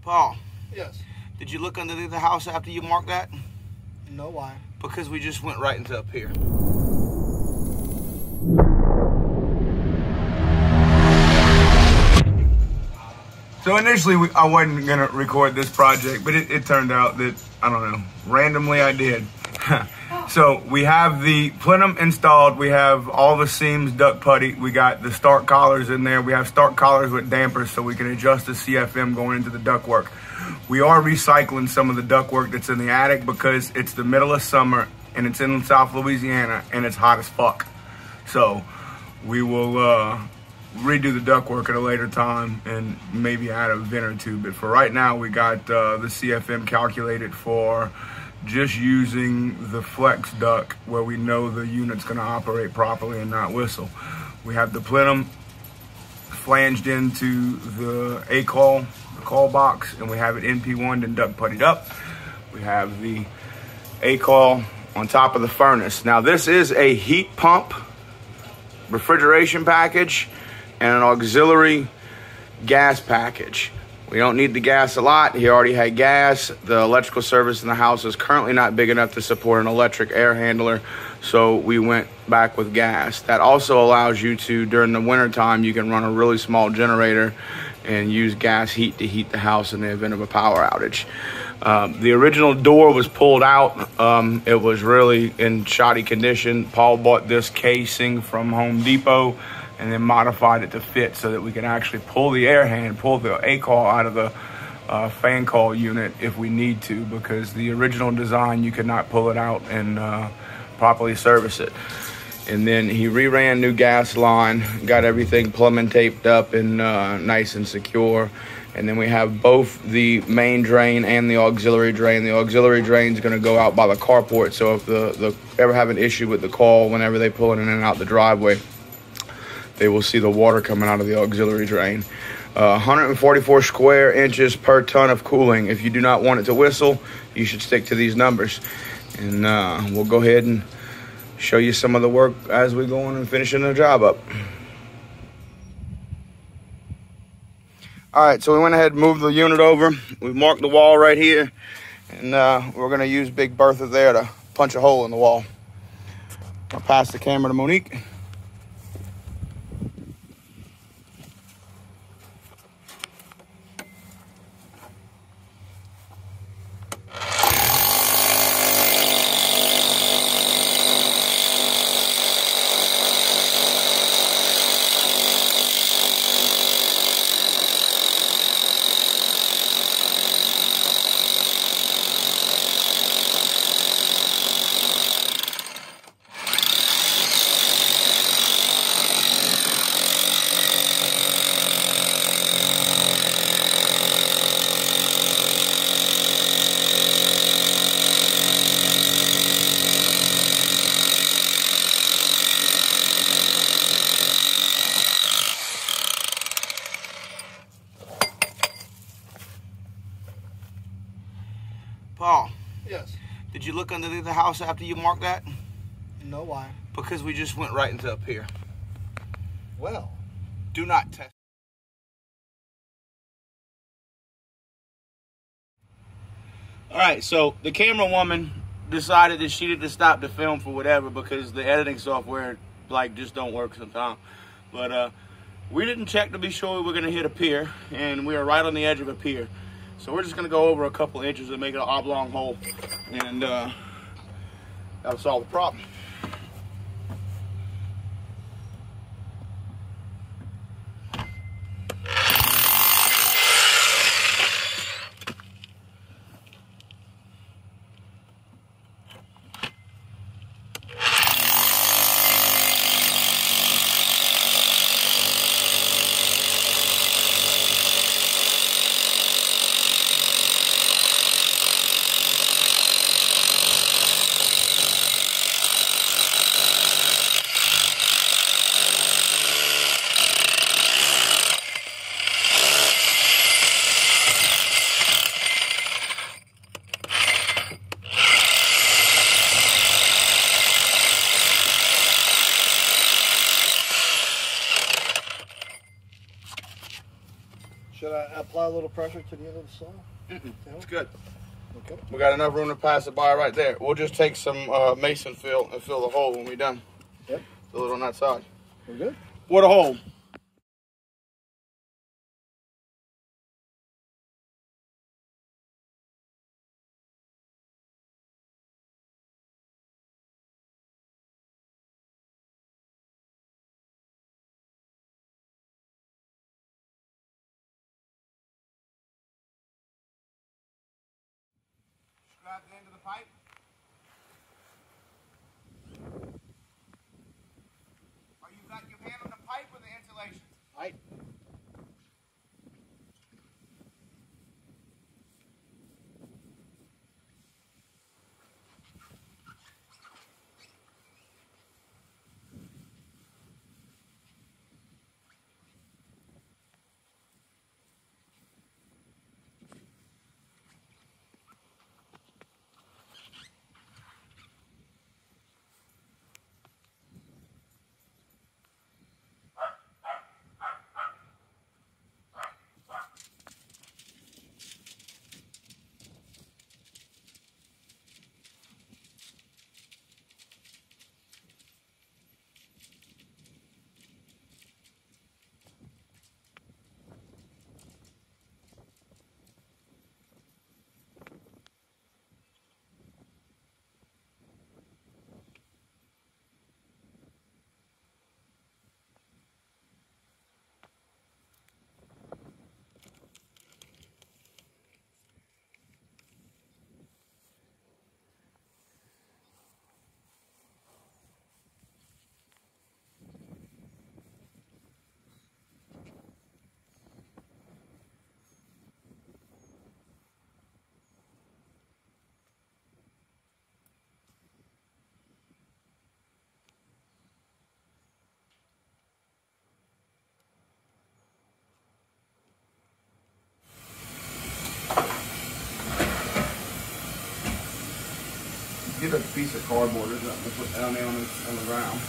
Paul, Yes. did you look underneath the house after you marked that? No, why? Because we just went right into up here. So initially, I wasn't going to record this project, but it turned out that, I don't know, randomly I did. So we have the plenum installed. We have all the seams duct putty. We got the start collars in there. We have start collars with dampers so we can adjust the CFM going into the ductwork. We are recycling some of the ductwork that's in the attic because it's the middle of summer and it's in South Louisiana and it's hot as fuck. So we will redo the ductwork at a later time and maybe add a vent or two. But for right now, we got the CFM calculated for just using the flex duct where we know the unit's going to operate properly and not whistle. We have the plenum flanged into the A-call, the call box, and we have it NP1 and duct puttied up. We have the A-call on top of the furnace. Now this is a heat pump refrigeration package and an auxiliary gas package. We don't need the gas a lot. He already had gas. The electrical service in the house is currently not big enough to support an electric air handler, so we went back with gas. That also allows you to, during the winter time, you can run a really small generator and use gas heat to heat the house in the event of a power outage. The original door was pulled out. It was really in shoddy condition. Paul bought this casing from Home Depot and then modified it to fit so that we can actually pull the pull the A-call out of the fan call unit if we need to, because the original design, you could not pull it out and properly service it. And then he reran new gas line, got everything plumbing taped up and nice and secure. And then we have both the main drain and the auxiliary drain. The auxiliary drain is going to go out by the carport, so if the ever have an issue with the call, whenever they pull it in and out the driveway, they will see the water coming out of the auxiliary drain. 144 square inches per ton of cooling. If you do not want it to whistle, you should stick to these numbers. And we'll go ahead and show you some of the work as we go on and finishing the job up. All right, so we went ahead and moved the unit over. We marked the wall right here, and we're gonna use Big Bertha there to punch a hole in the wall. I'll pass the camera to Monique. Paul, Yes. did you look underneath the house after you marked that? No, why? Because we just went right into up here. Well. Do not test. All right, so the camera woman decided that she needed to stop the film for whatever because the editing software just don't work sometimes. But we didn't check to be sure we were gonna hit a pier, and we were right on the edge of a pier. So we're just gonna go over a couple inches and make it an oblong hole, and that'll solve the problem. Should I apply a little pressure to the end of the saw? It's good. Okay. We got enough room to pass it by right there. We'll just take some mason fill and fill the hole when we're done. Yep. Fill it on that side. We're good. What a hole. Grab the end of the pipe. Are you got your hand on the pipe or the insulation? Pipe. Get a piece of cardboard or something to put down there on the ground.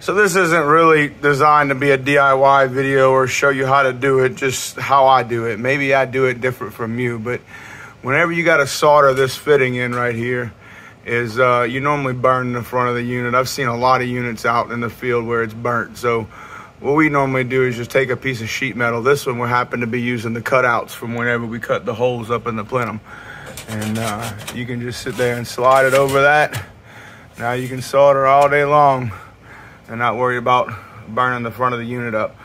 So this isn't really designed to be a DIY video or show you how to do it, just how I do it. Maybe I do it different from you, but whenever you got to solder this fitting in right here, is you normally burn the front of the unit. I've seen a lot of units out in the field where it's burnt. So what we normally do is just take a piece of sheet metal. This one we happen to be using the cutouts from whenever we cut the holes up in the plenum. And you can just sit there and slide it over that. Now you can solder all day long and not worry about burning the front of the unit up.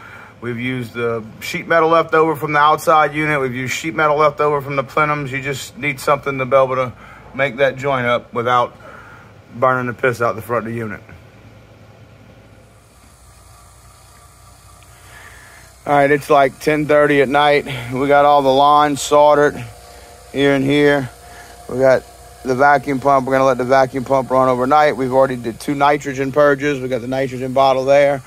We've used the sheet metal left over from the outside unit. We've used sheet metal left over from the plenums. You just need something to be able to make that joint up without burning the piss out the front of the unit. All right, it's like 10:30 at night. We got all the lines soldered here and here. We got the vacuum pump. We're gonna let the vacuum pump run overnight. We've already did 2 nitrogen purges. We got the nitrogen bottle there.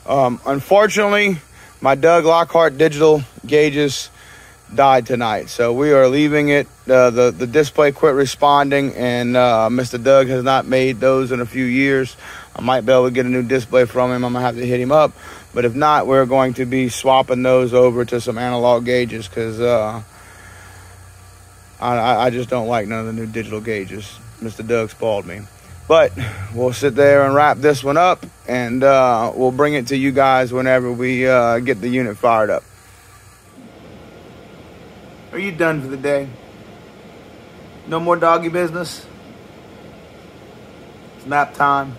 Unfortunately, my Doug Lockhart digital gauges died tonight, so we are leaving it. The display quit responding, and Mr. Doug has not made those in a few years. I might be able to get a new display from him. I'm gonna have to hit him up, but if not, we're going to be swapping those over to some analog gauges, because I just don't like none of the new digital gauges. Mr. Doug spoiled me. But we'll sit there and wrap this one up, and we'll bring it to you guys whenever we get the unit fired up. Are you done for the day? No more doggy business? It's nap time.